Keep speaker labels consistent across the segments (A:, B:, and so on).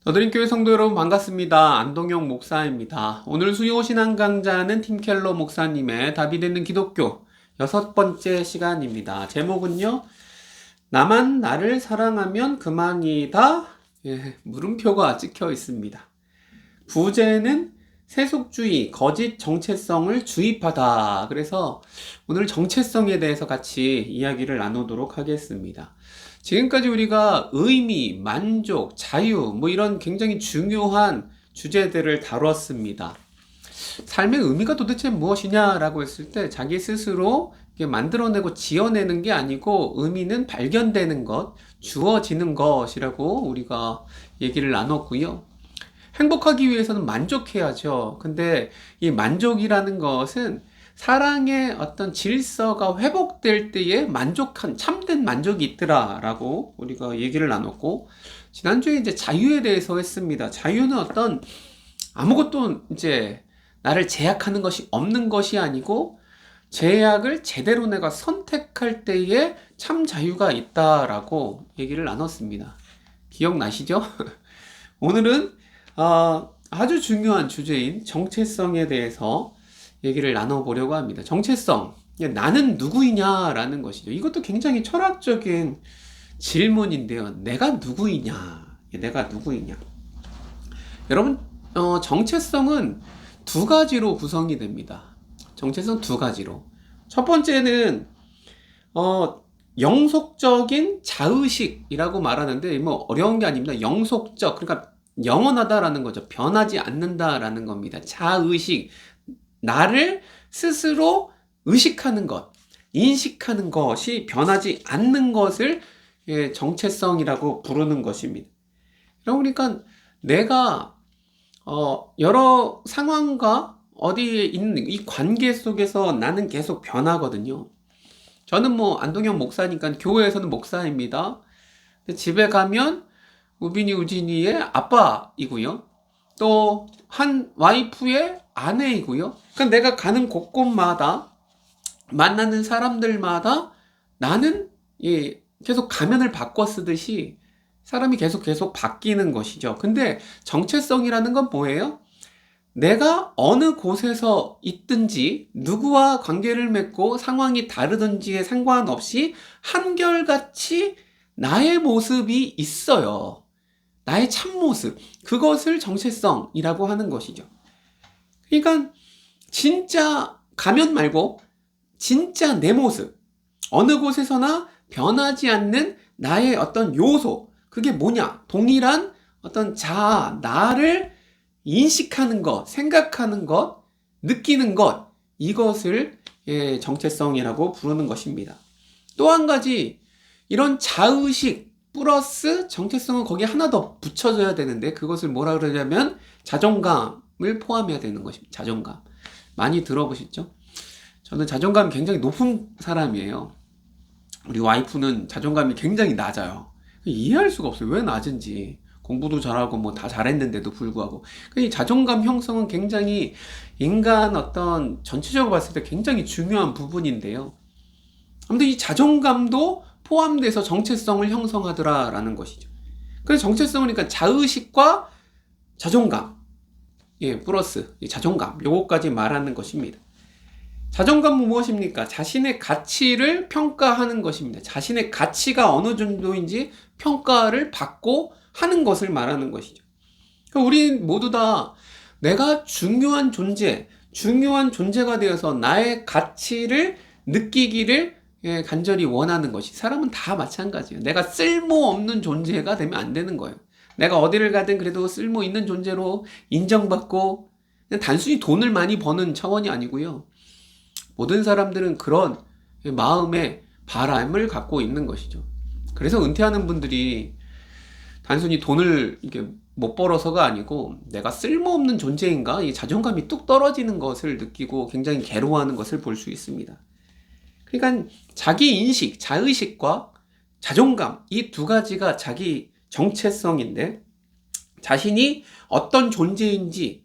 A: 너드림교회 성도 여러분 반갑습니다. 안동영 목사입니다. 오늘 수요신앙 강좌는 팀 켈러 목사님의 답이 되는 기독교 6번째 시간입니다. 제목은요, 나만 나를 사랑하면 그만이다. 물음표가 찍혀 있습니다. 부제는 세속주의, 거짓 정체성을 주입하다. 그래서 오늘 정체성에 대해서 같이 이야기를 나누도록 하겠습니다. 지금까지 우리가 의미, 만족, 자유, 이런 굉장히 중요한 주제들을 다뤘습니다. 삶의 의미가 도대체 무엇이냐라고 했을 때 자기 스스로 만들어내고 지어내는 게 아니고 의미는 발견되는 것, 주어지는 것이라고 우리가 얘기를 나눴고요. 행복하기 위해서는 만족해야죠. 근데 이 만족이라는 것은 사랑의 어떤 질서가 회복될 때에 만족한, 참된 만족이 있더라라고 우리가 얘기를 나눴고, 지난주에 이제 자유에 대해서 했습니다. 자유는 어떤 아무것도 이제 나를 제약하는 것이 없는 것이 아니고, 제약을 제대로 내가 선택할 때에 참 자유가 있다라고 얘기를 나눴습니다. 기억나시죠? 오늘은 아주 중요한 주제인 정체성에 대해서 얘기를 나눠보려고 합니다. 정체성, 나는 누구이냐라는 것이죠. 이것도 굉장히 철학적인 질문인데요. 내가 누구이냐? 내가 누구이냐? 여러분, 정체성은 두 가지로 구성이 됩니다. 정체성 두 가지로. 첫 번째는 영속적인 자의식이라고 말하는데 어려운 게 아닙니다. 영속적, 그러니까 영원하다라는 거죠. 변하지 않는다라는 겁니다. 자의식, 나를 스스로 의식하는 것, 인식하는 것이 변하지 않는 것을 정체성이라고 부르는 것입니다. 그러니까 내가 여러 상황과 어디에 있는 이 관계 속에서 나는 계속 변하거든요. 저는 안동영 목사니까 교회에서는 목사입니다. 집에 가면 우빈이 우진이의 아빠이고요. 또 한 와이프의 아내이고요. 그러니까 내가 가는 곳곳마다 만나는 사람들마다 나는 계속 가면을 바꿔 쓰듯이 사람이 계속 바뀌는 것이죠. 근데 정체성이라는 건 뭐예요? 내가 어느 곳에서 있든지 누구와 관계를 맺고 상황이 다르든지에 상관없이 한결같이 나의 모습이 있어요. 나의 참모습, 그것을 정체성이라고 하는 것이죠. 그러니까 진짜 가면 말고 진짜 내 모습, 어느 곳에서나 변하지 않는 나의 어떤 요소, 그게 뭐냐? 동일한 어떤 자아, 나를 인식하는 것, 생각하는 것, 느끼는 것, 이것을 정체성이라고 부르는 것입니다. 또 한 가지, 이런 자의식 플러스 정체성은 거기에 하나 더 붙여줘야 되는데, 그것을 뭐라 그러냐면 자존감을 포함해야 되는 것입니다. 자존감. 많이 들어보셨죠? 저는 자존감이 굉장히 높은 사람이에요. 우리 와이프는 자존감이 굉장히 낮아요. 이해할 수가 없어요. 왜 낮은지. 공부도 잘하고 다 잘했는데도 불구하고. 이 자존감 형성은 굉장히 인간 어떤 전체적으로 봤을 때 굉장히 중요한 부분인데요. 아무튼 이 자존감도 포함돼서 정체성을 형성하더라라는 것이죠. 그래서 정체성은 그러니까 자의식과 자존감, 플러스 자존감, 요거까지 말하는 것입니다. 자존감은 무엇입니까? 자신의 가치를 평가하는 것입니다. 자신의 가치가 어느 정도인지 평가를 받고 하는 것을 말하는 것이죠. 우리 모두 다 내가 중요한 존재가 되어서 나의 가치를 느끼기를 간절히 원하는 것이, 사람은 다 마찬가지예요. 내가 쓸모없는 존재가 되면 안 되는 거예요. 내가 어디를 가든 그래도 쓸모 있는 존재로 인정받고, 단순히 돈을 많이 버는 차원이 아니고요. 모든 사람들은 그런 마음의 바람을 갖고 있는 것이죠. 그래서 은퇴하는 분들이 단순히 돈을 이렇게 못 벌어서가 아니고 내가 쓸모없는 존재인가? 이 자존감이 뚝 떨어지는 것을 느끼고 굉장히 괴로워하는 것을 볼 수 있습니다. 그러니까 자기 인식, 자의식과 자존감, 이 두 가지가 자기 정체성인데, 자신이 어떤 존재인지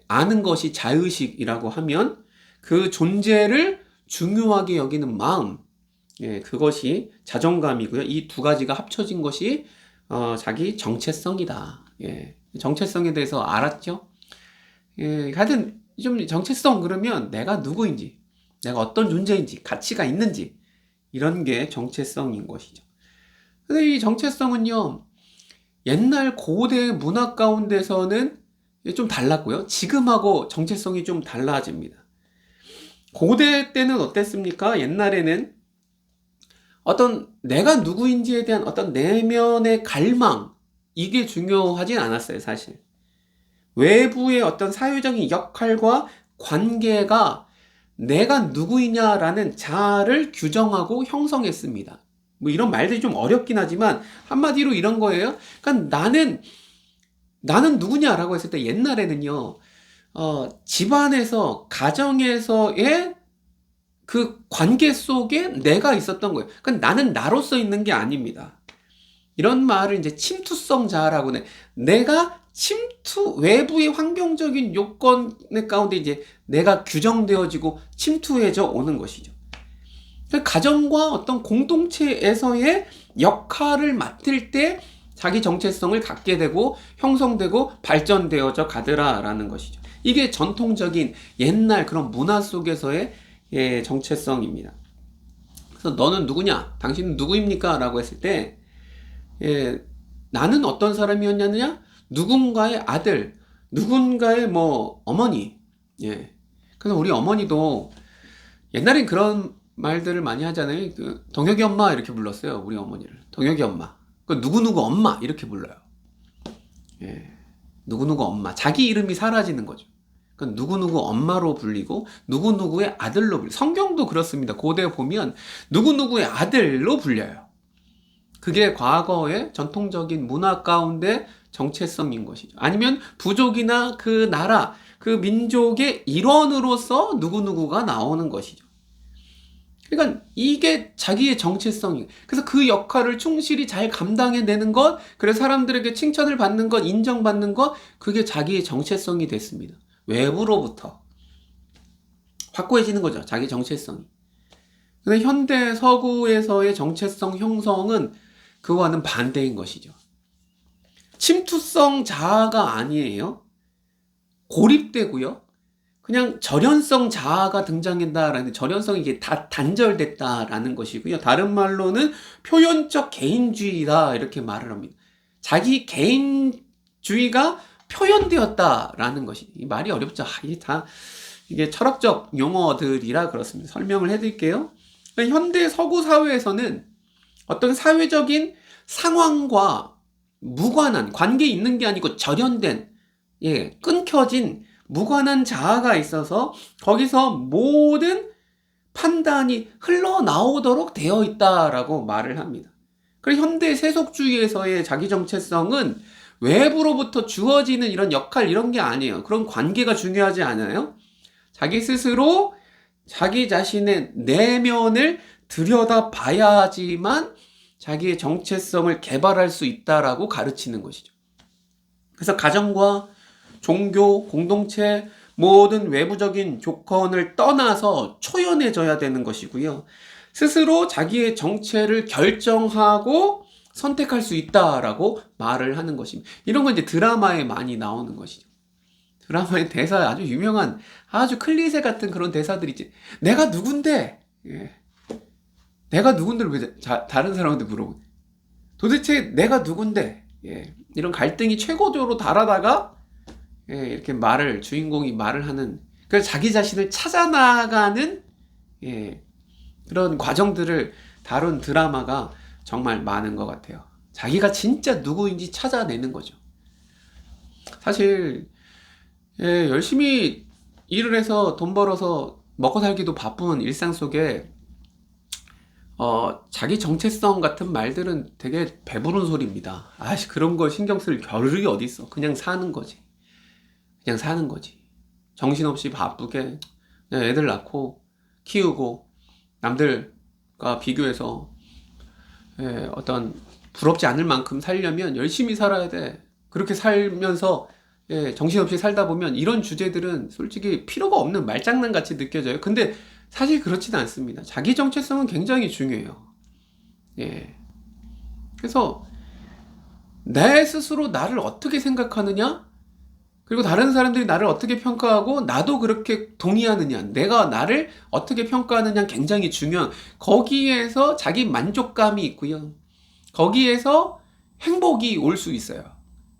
A: 아는 것이 자의식이라고 하면 그 존재를 중요하게 여기는 마음, 그것이 자존감이고요. 이 두 가지가 합쳐진 것이 자기 정체성이다. 예. 정체성에 대해서 알았죠? 예, 하여튼 좀 정체성 그러면 내가 누구인지, 내가 어떤 존재인지, 가치가 있는지 이런 게 정체성인 것이죠. 근데 이 정체성은요, 옛날 고대 문화 가운데서는 좀 달랐고요. 지금하고 정체성이 좀 달라집니다. 고대 때는 어땠습니까? 옛날에는 어떤 내가 누구인지에 대한 어떤 내면의 갈망, 이게 중요하진 않았어요, 사실. 외부의 어떤 사회적인 역할과 관계가 내가 누구이냐라는 자아를 규정하고 형성했습니다. 뭐 이런 말들이 좀 어렵긴 하지만 한마디로 이런 거예요. 그러니까 나는 누구냐라고 했을 때 옛날에는요, 집안에서, 가정에서의 그 관계 속에 내가 있었던 거예요. 그러니까 나는 나로서 있는 게 아닙니다. 이런 말을 이제 침투성 자아라고 해. 내가 외부의 환경적인 요건 가운데 이제 내가 규정되어지고 침투해져 오는 것이죠. 가정과 어떤 공동체에서의 역할을 맡을 때 자기 정체성을 갖게 되고 형성되고 발전되어져 가더라라는 것이죠. 이게 전통적인 옛날 그런 문화 속에서의 정체성입니다. 그래서 너는 누구냐? 당신은 누구입니까? 라고 했을 때 나는 어떤 사람이었냐느냐? 누군가의 아들, 누군가의 뭐 어머니. 그래서 우리 어머니도 옛날엔 그런 말들을 많이 하잖아요. 그 동혁이 엄마 이렇게 불렀어요. 우리 어머니를. 동혁이 엄마. 그 누구누구 엄마 이렇게 불러요. 누구누구 엄마. 자기 이름이 사라지는 거죠. 그러니까 누구누구 엄마로 불리고 누구누구의 아들로 불리고 성경도 그렇습니다. 고대에 보면 누구누구의 아들로 불려요. 그게 과거의 전통적인 문화 가운데 정체성인 것이죠. 아니면 부족이나 그 나라, 그 민족의 일원으로서 누구누구가 나오는 것이죠. 그러니까 이게 자기의 정체성이에요. 그래서 그 역할을 충실히 잘 감당해내는 것, 그래서 사람들에게 칭찬을 받는 것, 인정받는 것, 그게 자기의 정체성이 됐습니다. 외부로부터 확고해지는 거죠. 자기 정체성이. 근데 현대 서구에서의 정체성 형성은 그와는 반대인 것이죠. 침투성 자아가 아니에요. 고립되고요. 그냥 절연성 자아가 등장한다라는, 절연성이 이게 다 단절됐다라는 것이고요. 다른 말로는 표현적 개인주의다 이렇게 말을 합니다. 자기 개인주의가 표현되었다라는 것이, 이 말이 어렵죠. 이게 철학적 용어들이라 그렇습니다. 설명을 해드릴게요. 현대 서구 사회에서는 어떤 사회적인 상황과 무관한, 관계 있는 게 아니고 절연된, 끊겨진 무관한 자아가 있어서 거기서 모든 판단이 흘러나오도록 되어 있다라고 말을 합니다. 그리고 현대 세속주의에서의 자기 정체성은 외부로부터 주어지는 이런 역할, 이런 게 아니에요. 그런 관계가 중요하지 않아요. 자기 스스로 자기 자신의 내면을 들여다 봐야지만 자기의 정체성을 개발할 수 있다라고 가르치는 것이죠. 그래서 가정과 종교, 공동체, 모든 외부적인 조건을 떠나서 초연해져야 되는 것이고요. 스스로 자기의 정체를 결정하고 선택할 수 있다라고 말을 하는 것입니다. 이런 건 이제 드라마에 많이 나오는 것이죠. 드라마의 대사, 아주 유명한, 아주 클리셰 같은 그런 대사들이지. 내가 누군데? 내가 누군데를 왜 다른 사람한테 물어보네. 도대체 내가 누군데? 이런 갈등이 최고조로 달하다가 이렇게 주인공이 말을 하는, 그래서 자기 자신을 찾아나가는 그런 과정들을 다룬 드라마가 정말 많은 것 같아요. 자기가 진짜 누구인지 찾아내는 거죠. 사실 열심히 일을 해서 돈 벌어서 먹고 살기도 바쁜 일상 속에 자기 정체성 같은 말들은 되게 배부른 소리입니다. 그런 거 신경 쓸 겨를이 어디 있어. 그냥 사는 거지. 그냥 사는 거지. 정신없이 바쁘게 그냥 애들 낳고 키우고 남들과 비교해서 어떤 부럽지 않을 만큼 살려면 열심히 살아야 돼. 그렇게 살면서 정신없이 살다 보면 이런 주제들은 솔직히 필요가 없는 말장난 같이 느껴져요. 근데 사실 그렇지는 않습니다. 자기 정체성은 굉장히 중요해요. 그래서 내 스스로 나를 어떻게 생각하느냐? 그리고 다른 사람들이 나를 어떻게 평가하고 나도 그렇게 동의하느냐, 내가 나를 어떻게 평가하느냐 굉장히 중요한, 거기에서 자기 만족감이 있고요. 거기에서 행복이 올 수 있어요.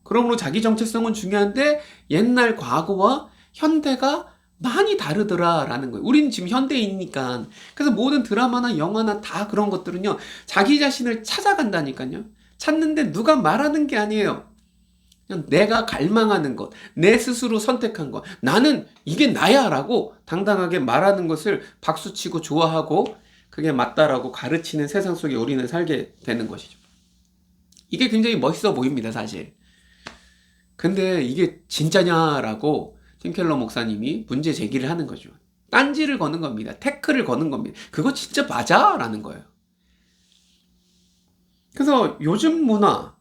A: 그러므로 자기 정체성은 중요한데 옛날 과거와 현대가 많이 다르더라라는 거예요. 우리는 지금 현대이니까. 그래서 모든 드라마나 영화나 다 그런 것들은요, 자기 자신을 찾아간다니까요. 찾는데 누가 말하는 게 아니에요. 그냥 내가 갈망하는 것, 내 스스로 선택한 것, 나는 이게 나야 라고 당당하게 말하는 것을 박수치고 좋아하고 그게 맞다라고 가르치는 세상 속에 우리는 살게 되는 것이죠. 이게 굉장히 멋있어 보입니다, 사실. 근데 이게 진짜냐라고 팀켈러 목사님이 문제 제기를 하는 거죠. 딴지를 거는 겁니다. 태클을 거는 겁니다. 그거 진짜 맞아? 라는 거예요. 그래서 요즘 문화,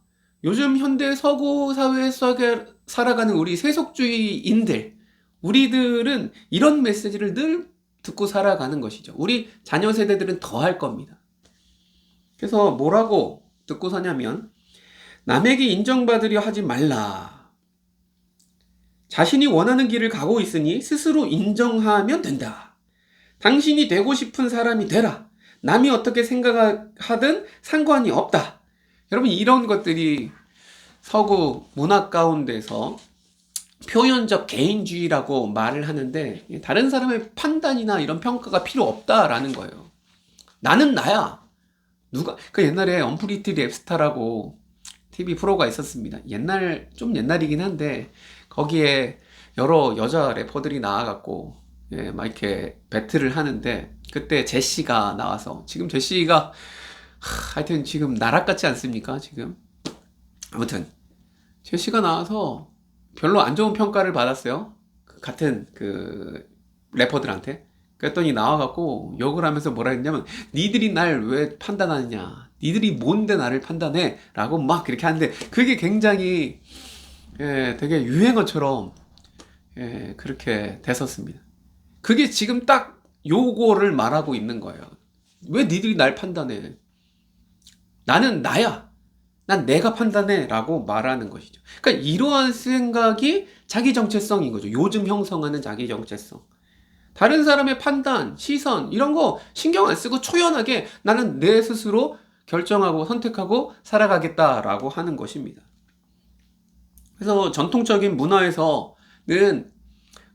A: 요즘 현대 서구 사회 속에 살아가는 우리 세속주의인들, 우리들은 이런 메시지를 늘 듣고 살아가는 것이죠. 우리 자녀 세대들은 더 할 겁니다. 그래서 뭐라고 듣고 사냐면, 남에게 인정받으려 하지 말라. 자신이 원하는 길을 가고 있으니 스스로 인정하면 된다. 당신이 되고 싶은 사람이 되라. 남이 어떻게 생각하든 상관이 없다. 여러분, 이런 것들이 서구 문화 가운데서 표현적 개인주의라고 말을 하는데, 다른 사람의 판단이나 이런 평가가 필요 없다라는 거예요. 나는 나야. 그 옛날에 언프리티 랩스타라고 TV 프로가 있었습니다. 좀 옛날이긴 한데, 거기에 여러 여자 래퍼들이 나와갖고, 막 이렇게 배틀을 하는데, 그때 제시가 나와서, 지금 제시가, 하여튼 지금 나락 같지 않습니까? 지금. 아무튼, 제시가 나와서 별로 안 좋은 평가를 받았어요. 같은 래퍼들한테. 그랬더니 나와갖고 욕을 하면서 뭐라 했냐면, 니들이 날 왜 판단하느냐, 니들이 뭔데 나를 판단해 라고 막 그렇게 하는데, 그게 굉장히 되게 유행어처럼 그렇게 됐었습니다. 그게 지금 딱 요거를 말하고 있는 거예요. 왜 니들이 날 판단해? 나는 나야. 난 내가 판단해 라고 말하는 것이죠. 그러니까 이러한 생각이 자기 정체성인 거죠. 요즘 형성하는 자기 정체성. 다른 사람의 판단, 시선 이런 거 신경 안 쓰고 초연하게 나는 내 스스로 결정하고 선택하고 살아가겠다라고 하는 것입니다. 그래서 전통적인 문화에서는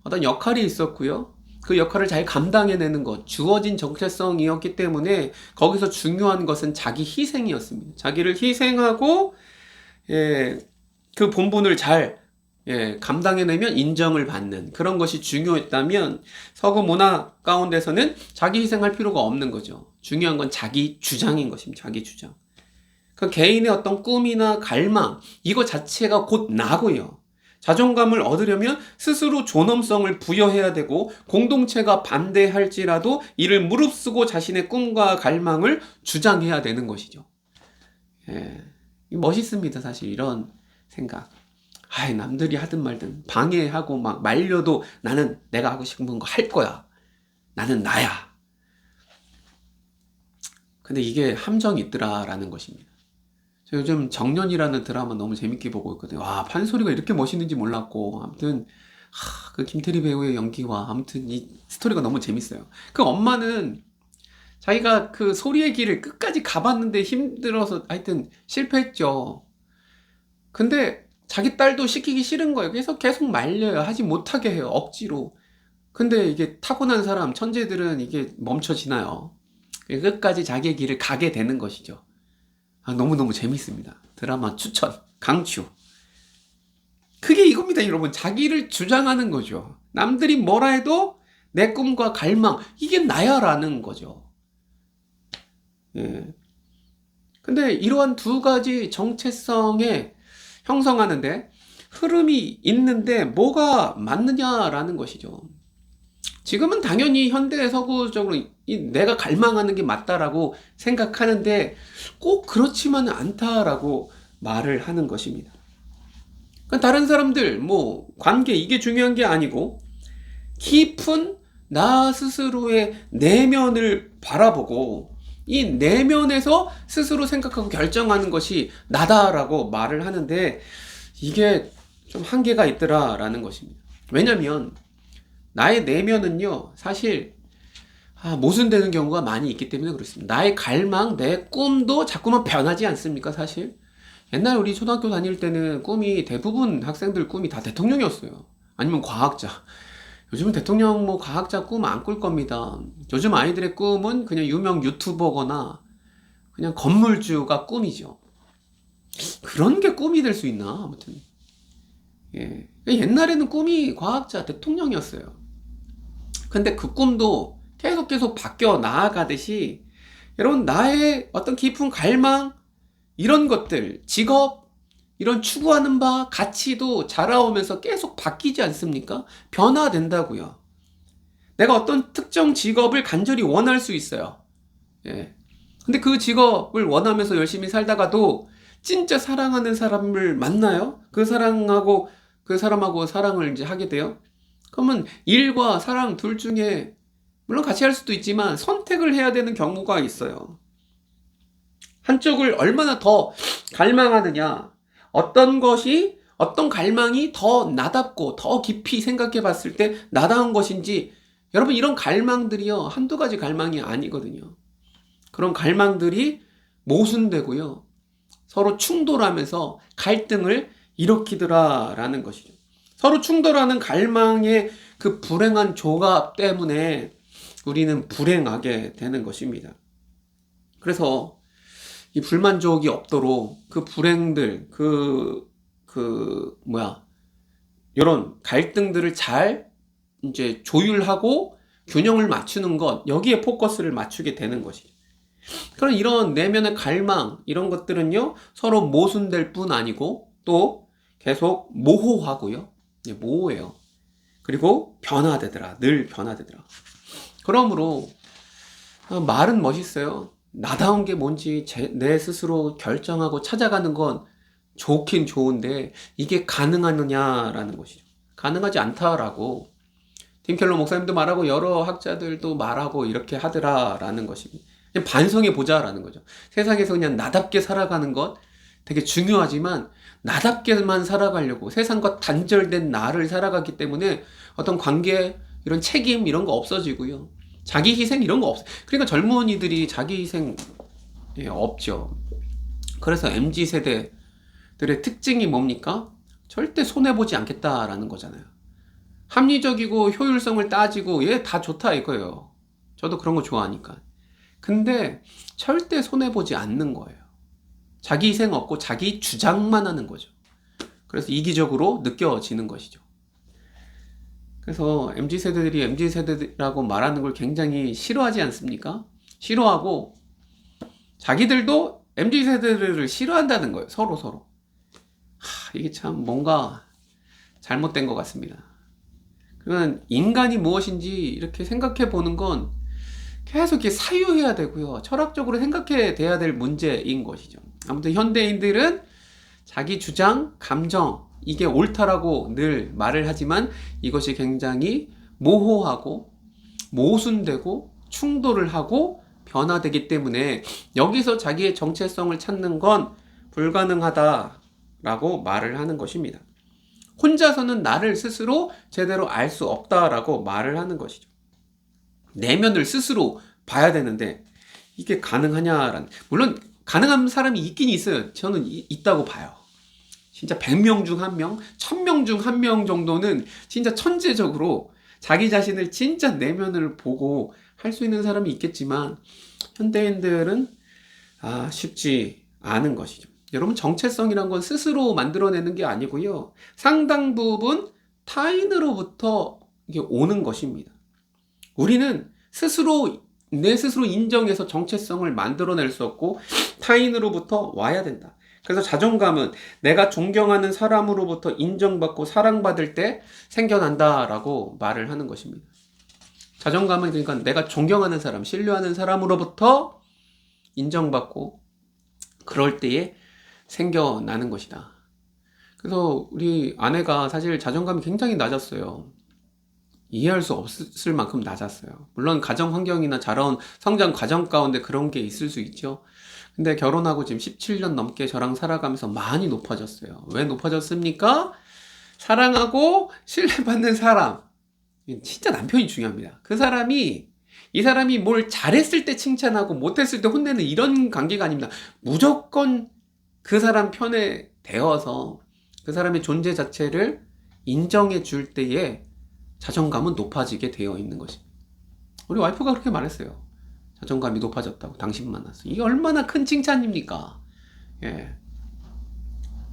A: 어떤 역할이 있었고요. 그 역할을 잘 감당해내는 것, 주어진 정체성이었기 때문에 거기서 중요한 것은 자기 희생이었습니다. 자기를 희생하고 그 본분을 잘 감당해내면 인정을 받는 그런 것이 중요했다면, 서구 문화 가운데서는 자기 희생할 필요가 없는 거죠. 중요한 건 자기 주장인 것입니다. 자기 주장. 그 개인의 어떤 꿈이나 갈망, 이거 자체가 곧 나고요. 자존감을 얻으려면 스스로 존엄성을 부여해야 되고, 공동체가 반대할지라도 이를 무릅쓰고 자신의 꿈과 갈망을 주장해야 되는 것이죠. 멋있습니다, 사실 이런 생각. 남들이 하든 말든 방해하고 막 말려도 나는 내가 하고 싶은 거 할 거야. 나는 나야. 근데 이게 함정이 있더라라는 것입니다. 저 요즘 정년이라는 드라마 너무 재밌게 보고 있거든요. 와, 판소리가 이렇게 멋있는지 몰랐고, 아무튼 그 김태리 배우의 연기와 아무튼 이 스토리가 너무 재밌어요. 그 엄마는 자기가 그 소리의 길을 끝까지 가봤는데 힘들어서 하여튼 실패했죠. 근데 자기 딸도 시키기 싫은 거예요. 그래서 계속 말려요. 하지 못하게 해요. 억지로. 근데 이게 타고난 사람, 천재들은 이게 멈춰지나요? 끝까지 자기의 길을 가게 되는 것이죠. 너무너무 재밌습니다. 드라마 추천, 강추. 그게 이겁니다, 여러분. 자기를 주장하는 거죠. 남들이 뭐라 해도 내 꿈과 갈망, 이게 나야 라는 거죠. 근데 이러한 두 가지 정체성에 형성하는데 흐름이 있는데 뭐가 맞느냐라는 것이죠. 지금은 당연히 현대 서구적으로 내가 갈망하는 게 맞다라고 생각하는데 꼭 그렇지만은 않다라고 말을 하는 것입니다. 그러니까 다른 사람들, 관계, 이게 중요한 게 아니고 깊은 나 스스로의 내면을 바라보고 이 내면에서 스스로 생각하고 결정하는 것이 나다라고 말을 하는데 이게 좀 한계가 있더라라는 것입니다. 왜냐면 나의 내면은요, 사실 모순되는 경우가 많이 있기 때문에 그렇습니다. 나의 갈망, 내 꿈도 자꾸만 변하지 않습니까, 사실? 옛날 우리 초등학교 다닐 때는 꿈이 대부분 학생들 꿈이 다 대통령이었어요. 아니면 과학자. 요즘은 대통령 뭐 과학자 꿈 안 꿀 겁니다. 요즘 아이들의 꿈은 그냥 유명 유튜버거나 그냥 건물주가 꿈이죠. 그런 게 꿈이 될 수 있나? 아무튼. 예. 옛날에는 꿈이 과학자, 대통령이었어요. 근데 그 꿈도 계속 바뀌어 나아가듯이 여러분 나의 어떤 깊은 갈망 이런 것들, 직업, 이런 추구하는 바, 가치도 자라오면서 계속 바뀌지 않습니까? 변화된다고요. 내가 어떤 특정 직업을 간절히 원할 수 있어요. 예. 근데 그 직업을 원하면서 열심히 살다가도 진짜 사랑하는 사람을 만나요? 그 사람하고 사랑을 이제 하게 돼요? 그러면 일과 사랑 둘 중에 물론 같이 할 수도 있지만 선택을 해야 되는 경우가 있어요. 한쪽을 얼마나 더 갈망하느냐, 어떤 갈망이 더 나답고 더 깊이 생각해 봤을 때 나다운 것인지, 여러분 이런 갈망들이요, 한두 가지 갈망이 아니거든요. 그런 갈망들이 모순되고요, 서로 충돌하면서 갈등을 일으키더라라는 것이죠. 서로 충돌하는 갈망의 그 불행한 조합 때문에 우리는 불행하게 되는 것입니다. 그래서 이 불만족이 없도록 그 불행들, 이런 갈등들을 잘 이제 조율하고 균형을 맞추는 것, 여기에 포커스를 맞추게 되는 것이죠. 그럼 이런 내면의 갈망, 이런 것들은요, 서로 모순될 뿐 아니고 또 계속 모호하고요. 모호해요. 그리고 변화되더라. 늘 변화되더라. 그러므로 말은 멋있어요. 나다운 게 뭔지 내 스스로 결정하고 찾아가는 건 좋긴 좋은데 이게 가능하느냐라는 것이죠. 가능하지 않다라고 팀 켈러 목사님도 말하고 여러 학자들도 말하고 이렇게 하더라라는 것입니다. 그냥 반성해 보자라는 거죠. 세상에서 그냥 나답게 살아가는 것 되게 중요하지만 나답게만 살아가려고 세상과 단절된 나를 살아가기 때문에 어떤 관계, 이런 책임 이런 거 없어지고요. 자기 희생 이런 거 없어요. 그러니까 젊은이들이 자기 희생 없죠. 그래서 MZ세대들의 특징이 뭡니까? 절대 손해보지 않겠다라는 거잖아요. 합리적이고 효율성을 따지고 얘 다 좋다 이거예요. 저도 그런 거 좋아하니까. 근데 절대 손해보지 않는 거예요. 자기 희생 없고 자기 주장만 하는 거죠. 그래서 이기적으로 느껴지는 것이죠. 그래서 MZ세대들이 MZ세대라고 말하는 걸 굉장히 싫어하지 않습니까? 싫어하고 자기들도 MZ세대를 싫어한다는 거예요. 서로. 이게 참 뭔가 잘못된 것 같습니다. 그러면 인간이 무엇인지 이렇게 생각해 보는 건 계속 이렇게 사유해야 되고요. 철학적으로 생각해 돼야 될 문제인 것이죠. 아무튼 현대인들은 자기 주장, 감정, 이게 옳다라고 늘 말을 하지만 이것이 굉장히 모호하고 모순되고 충돌을 하고 변화되기 때문에 여기서 자기의 정체성을 찾는 건 불가능하다라고 말을 하는 것입니다. 혼자서는 나를 스스로 제대로 알 수 없다라고 말을 하는 것이죠. 내면을 스스로 봐야 되는데 이게 가능하냐라는, 물론 가능한 사람이 있긴 있어요. 저는 있다고 봐요. 진짜 100명 중 1명, 1000명 중 1명 정도는 진짜 천재적으로 자기 자신을 진짜 내면을 보고 할 수 있는 사람이 있겠지만 현대인들은 쉽지 않은 것이죠. 여러분 정체성이란 건 스스로 만들어내는 게 아니고요. 상당 부분 타인으로부터 이게 오는 것입니다. 우리는 내 스스로 인정해서 정체성을 만들어낼 수 없고 타인으로부터 와야 된다. 그래서 자존감은 내가 존경하는 사람으로부터 인정받고 사랑받을 때 생겨난다라고 말을 하는 것입니다. 자존감은 그러니까 내가 존경하는 사람, 신뢰하는 사람으로부터 인정받고 그럴 때에 생겨나는 것이다. 그래서 우리 아내가 사실 자존감이 굉장히 낮았어요. 이해할 수 없을 만큼 낮았어요. 물론 가정 환경이나 자라온 성장 과정 가운데 그런 게 있을 수 있죠. 근데 결혼하고 지금 17년 넘게 저랑 살아가면서 많이 높아졌어요. 왜 높아졌습니까? 사랑하고 신뢰받는 사람. 진짜 남편이 중요합니다. 이 사람이 뭘 잘했을 때 칭찬하고 못했을 때 혼내는 이런 관계가 아닙니다. 무조건 그 사람 편에 대어서 그 사람의 존재 자체를 인정해 줄 때에 자존감은 높아지게 되어 있는 것입니다. 우리 와이프가 그렇게 말했어요. 자존감이 높아졌다고 당신 만나서. 이게 얼마나 큰 칭찬입니까? 예.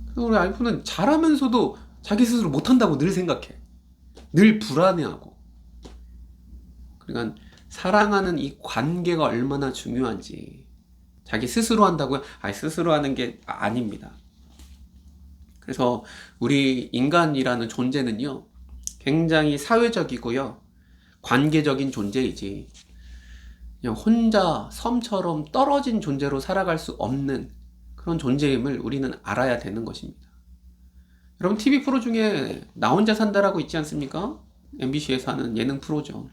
A: 그래서 우리 와이프는 잘하면서도 자기 스스로 못한다고 늘 생각해. 늘 불안해하고. 그러니까 사랑하는 이 관계가 얼마나 중요한지. 자기 스스로 한다고요? 아니, 스스로 하는 게 아닙니다. 그래서 우리 인간이라는 존재는요, 굉장히 사회적이고요, 관계적인 존재이지, 그냥 혼자 섬처럼 떨어진 존재로 살아갈 수 없는 그런 존재임을 우리는 알아야 되는 것입니다. 여러분, TV 프로 중에 나 혼자 산다라고 있지 않습니까? MBC에서 하는 예능 프로죠.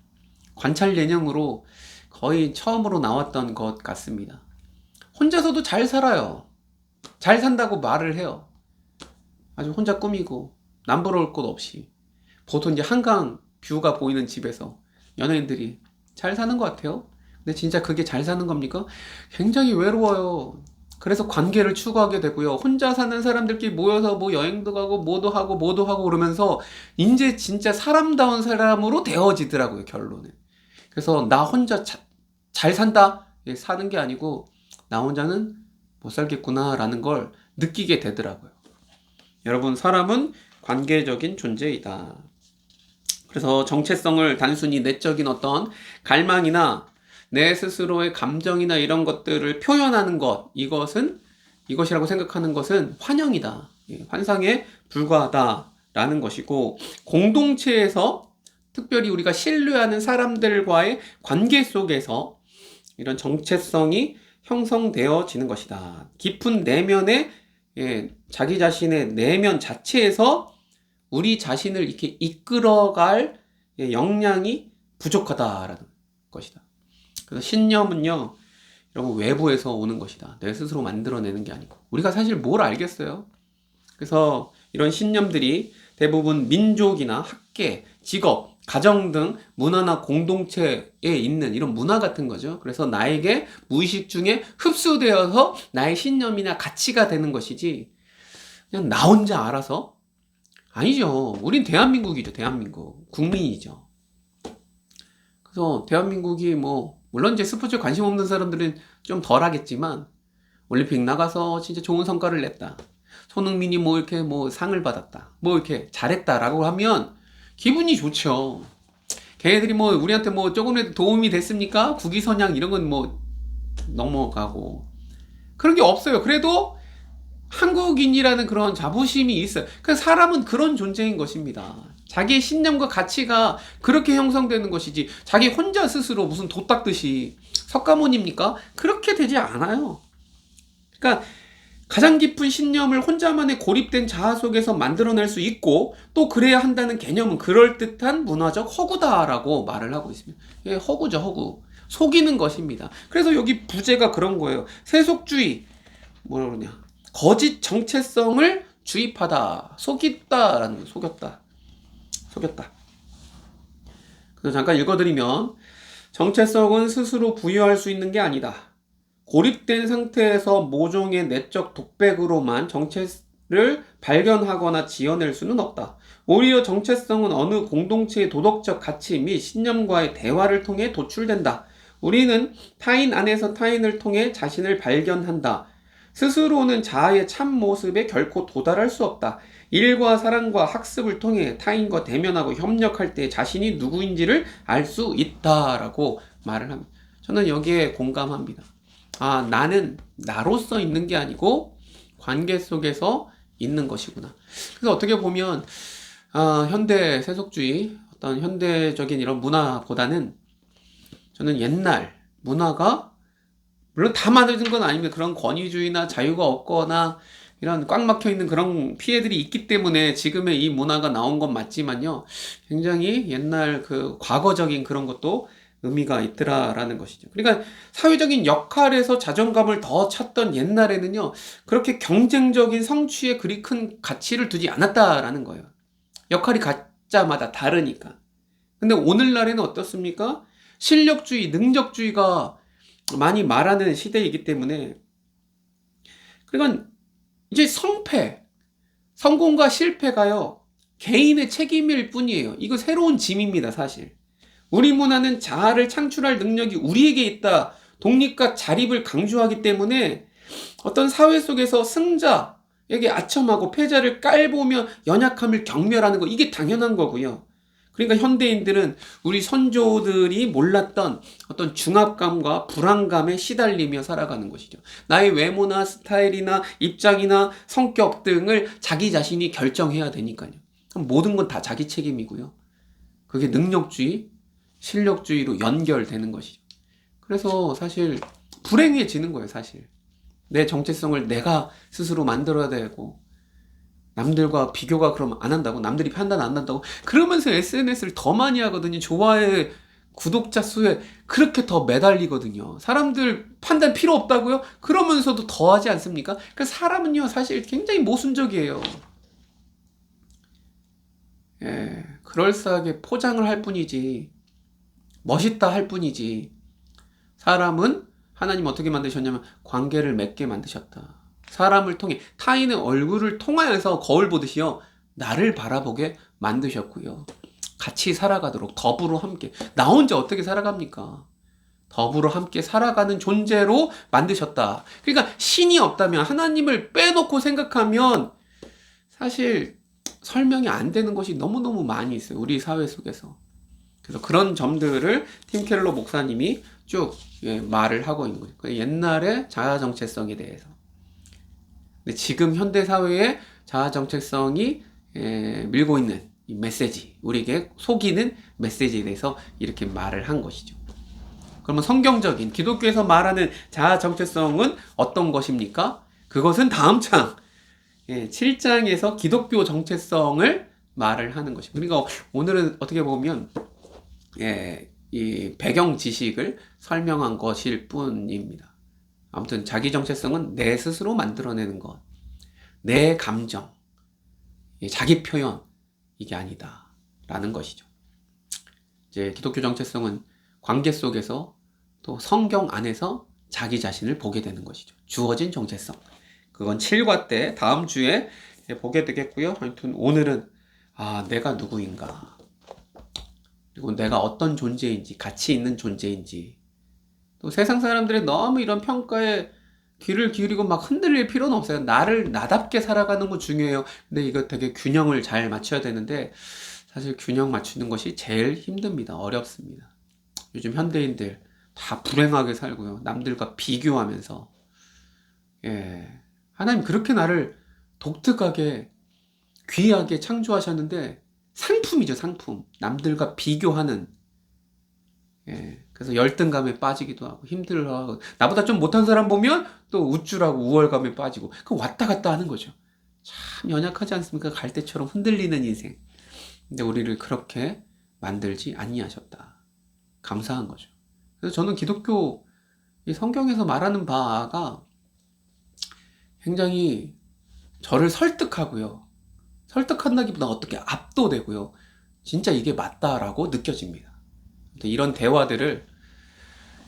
A: 관찰 예능으로 거의 처음으로 나왔던 것 같습니다. 혼자서도 잘 살아요. 잘 산다고 말을 해요. 아주 혼자 꾸미고 남부러울 것 없이 보통 이제 한강 뷰가 보이는 집에서 연예인들이 잘 사는 것 같아요. 근데 진짜 그게 잘 사는 겁니까? 굉장히 외로워요. 그래서 관계를 추구하게 되고요. 혼자 사는 사람들끼리 모여서 뭐 여행도 가고 뭐도 하고 그러면서 이제 진짜 사람다운 사람으로 되어지더라고요, 결론은. 그래서 나 혼자 잘 산다 사는 게 아니고 나 혼자는 못 살겠구나라는 걸 느끼게 되더라고요. 여러분, 사람은 관계적인 존재이다. 그래서 정체성을 단순히 내적인 어떤 갈망이나 내 스스로의 감정이나 이런 것들을 표현하는 것, 이것이라고 생각하는 것은 환영이다. 환상에 불과하다라는 것이고, 공동체에서 특별히 우리가 신뢰하는 사람들과의 관계 속에서 이런 정체성이 형성되어지는 것이다. 깊은 내면의 자기 자신의 내면 자체에서 우리 자신을 이렇게 이끌어갈 역량이 부족하다라는 것이다. 그래서 신념은요, 여러분, 외부에서 오는 것이다. 내 스스로 만들어내는 게 아니고. 우리가 사실 뭘 알겠어요? 그래서 이런 신념들이 대부분 민족이나 학계, 직업, 가정 등 문화나 공동체에 있는 이런 문화 같은 거죠. 그래서 나에게 무의식 중에 흡수되어서 나의 신념이나 가치가 되는 것이지, 그냥 나 혼자 알아서? 아니죠. 우린 대한민국이죠. 대한민국. 국민이죠. 그래서 대한민국이 물론 이제 스포츠에 관심 없는 사람들은 좀 덜 하겠지만, 올림픽 나가서 진짜 좋은 성과를 냈다. 손흥민이 이렇게 상을 받았다. 이렇게 잘했다라고 하면 기분이 좋죠. 걔네들이 우리한테 조금이라도 도움이 됐습니까? 국위선양 이런 건 넘어가고. 그런 게 없어요. 그래도 한국인이라는 그런 자부심이 있어요. 그러니까 사람은 그런 존재인 것입니다. 자기의 신념과 가치가 그렇게 형성되는 것이지, 자기 혼자 스스로 무슨 도 닦듯이 석가모니입니까? 그렇게 되지 않아요. 그러니까 가장 깊은 신념을 혼자만의 고립된 자아 속에서 만들어낼 수 있고, 또 그래야 한다는 개념은 그럴듯한 문화적 허구다라고 말을 하고 있습니다. 예, 허구죠, 허구. 속이는 것입니다. 그래서 여기 부제가 그런 거예요. 세속주의, 뭐라 그러냐, 거짓 정체성을 주입하다, 속였다라는 거, 속였다. 그래서 잠깐 읽어드리면, 정체성은 스스로 부여할 수 있는 게 아니다. 고립된 상태에서 모종의 내적 독백으로만 정체를 발견하거나 지어낼 수는 없다. 오히려 정체성은 어느 공동체의 도덕적 가치 및 신념과의 대화를 통해 도출된다. 우리는 타인 안에서 타인을 통해 자신을 발견한다. 스스로는 자아의 참 모습에 결코 도달할 수 없다. 일과 사랑과 학습을 통해 타인과 대면하고 협력할 때 자신이 누구인지를 알 수 있다라고 말을 합니다. 저는 여기에 공감합니다. 나는 나로서 있는 게 아니고 관계 속에서 있는 것이구나. 그래서 어떻게 보면 현대 세속주의, 어떤 현대적인 이런 문화보다는 저는 옛날 문화가, 물론 다 만들어진 건 아닙니다. 그런 권위주의나 자유가 없거나 이런 꽉 막혀 있는 그런 피해들이 있기 때문에 지금의 이 문화가 나온 건 맞지만요. 굉장히 옛날 그 과거적인 그런 것도 의미가 있더라라는 것이죠. 그러니까 사회적인 역할에서 자존감을 더 찾던 옛날에는요, 그렇게 경쟁적인 성취에 그리 큰 가치를 두지 않았다라는 거예요. 역할이 각자마다 다르니까. 근데 오늘날에는 어떻습니까? 실력주의, 능력주의가 많이 말하는 시대이기 때문에, 그러니까 이제 성공과 실패가요, 개인의 책임일 뿐이에요. 이거 새로운 짐입니다, 사실. 우리 문화는 자아를 창출할 능력이 우리에게 있다. 독립과 자립을 강조하기 때문에 어떤 사회 속에서 승자에게 아첨하고 패자를 깔보며 연약함을 경멸하는 거, 이게 당연한 거고요. 그러니까 현대인들은 우리 선조들이 몰랐던 어떤 중압감과 불안감에 시달리며 살아가는 것이죠. 나의 외모나 스타일이나 입장이나 성격 등을 자기 자신이 결정해야 되니까요. 그럼 모든 건 다 자기 책임이고요. 그게 능력주의, 실력주의로 연결되는 것이죠. 그래서 사실 불행해지는 거예요, 사실. 내 정체성을 내가 스스로 만들어야 되고, 남들과 비교가 그러면 안 한다고, 남들이 판단 안 한다고, 그러면서 SNS를 더 많이 하거든요. 좋아해, 구독자 수에 그렇게 더 매달리거든요. 사람들 판단 필요 없다고요? 그러면서도 더 하지 않습니까? 그러니까 사람은요, 사실 굉장히 모순적이에요. 예, 그럴싸하게 포장을 할 뿐이지, 멋있다 할 뿐이지, 사람은 하나님 어떻게 만드셨냐면 관계를 맺게 만드셨다. 사람을 통해, 타인의 얼굴을 통하여서 거울 보듯이요, 나를 바라보게 만드셨고요. 같이 살아가도록 더불어 함께. 나 혼자 어떻게 살아갑니까? 더불어 함께 살아가는 존재로 만드셨다. 그러니까 신이 없다면, 하나님을 빼놓고 생각하면 사실 설명이 안 되는 것이 너무너무 많이 있어요. 우리 사회 속에서. 그래서 그런 점들을 팀 켈러 목사님이 쭉 말을 하고 있는 거죠. 옛날의 자아 정체성에 대해서. 근데 지금 현대 사회의 자아 정체성이 밀고 있는 이 메시지, 우리에게 속이는 메시지에 대해서 이렇게 말을 한 것이죠. 그러면 성경적인 기독교에서 말하는 자아 정체성은 어떤 것입니까? 그것은 다음 장 7장에서 기독교 정체성을 말을 하는 것입니다. 그러니까 오늘은 어떻게 보면 이 배경 지식을 설명한 것일 뿐입니다. 아무튼 자기 정체성은 내 스스로 만들어내는 것, 내 감정, 자기 표현, 이게 아니다 라는 것이죠. 이제 기독교 정체성은 관계 속에서 또 성경 안에서 자기 자신을 보게 되는 것이죠. 주어진 정체성. 그건 7과 때 다음 주에 보게 되겠고요. 하여튼 오늘은 내가 누구인가, 그리고 내가 어떤 존재인지, 가치 있는 존재인지, 또 세상 사람들이 너무 이런 평가에 귀를 기울이고 막 흔들릴 필요는 없어요. 나답게 살아가는 거 중요해요. 근데 이거 되게 균형을 잘 맞춰야 되는데, 사실 균형 맞추는 것이 제일 힘듭니다. 어렵습니다. 요즘 현대인들 다 불행하게 살고요. 남들과 비교하면서. 하나님 그렇게 나를 독특하게, 귀하게 창조하셨는데, 상품이죠, 상품. 남들과 비교하는. 그래서 열등감에 빠지기도 하고 힘들어하고, 나보다 좀 못한 사람 보면 또 우쭐하고 우월감에 빠지고, 그 왔다 갔다 하는 거죠. 참 연약하지 않습니까? 갈대처럼 흔들리는 인생. 근데 우리를 그렇게 만들지 아니하셨다. 감사한 거죠. 그래서 저는 기독교 이 성경에서 말하는 바가 굉장히 저를 설득하고요. 설득한다기보다 어떻게 압도되고요. 진짜 이게 맞다라고 느껴집니다. 이런 대화들을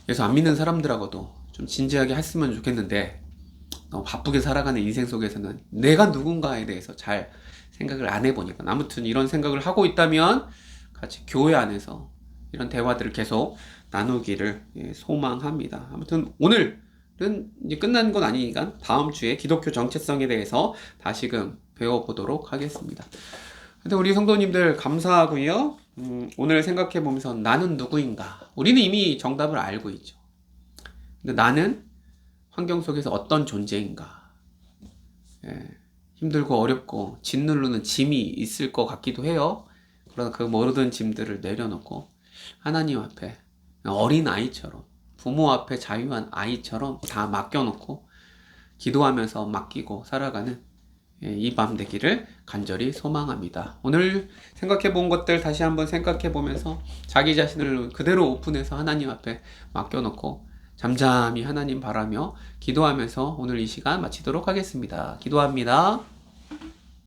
A: 그래서 안 믿는 사람들하고도 좀 진지하게 했으면 좋겠는데, 너무 바쁘게 살아가는 인생 속에서는 내가 누군가에 대해서 잘 생각을 안 해보니까, 아무튼 이런 생각을 하고 있다면 같이 교회 안에서 이런 대화들을 계속 나누기를 소망합니다. 아무튼 오늘은 이제 끝난 건 아니니까 다음 주에 기독교 정체성에 대해서 다시금 배워보도록 하겠습니다. 하여튼 우리 성도님들 감사하고요. 오늘 생각해 보면서 나는 누구인가? 우리는 이미 정답을 알고 있죠. 근데 나는 환경 속에서 어떤 존재인가? 힘들고 어렵고 짓누르는 짐이 있을 것 같기도 해요. 그러나 그 모든 짐들을 내려놓고 하나님 앞에 어린 아이처럼, 부모 앞에 자유한 아이처럼 다 맡겨놓고 기도하면서 맡기고 살아가는 이 밤 되기를 간절히 소망합니다. 오늘 생각해 본 것들 다시 한번 생각해 보면서 자기 자신을 그대로 오픈해서 하나님 앞에 맡겨놓고 잠잠히 하나님 바라며 기도하면서 오늘 이 시간 마치도록 하겠습니다. 기도합니다.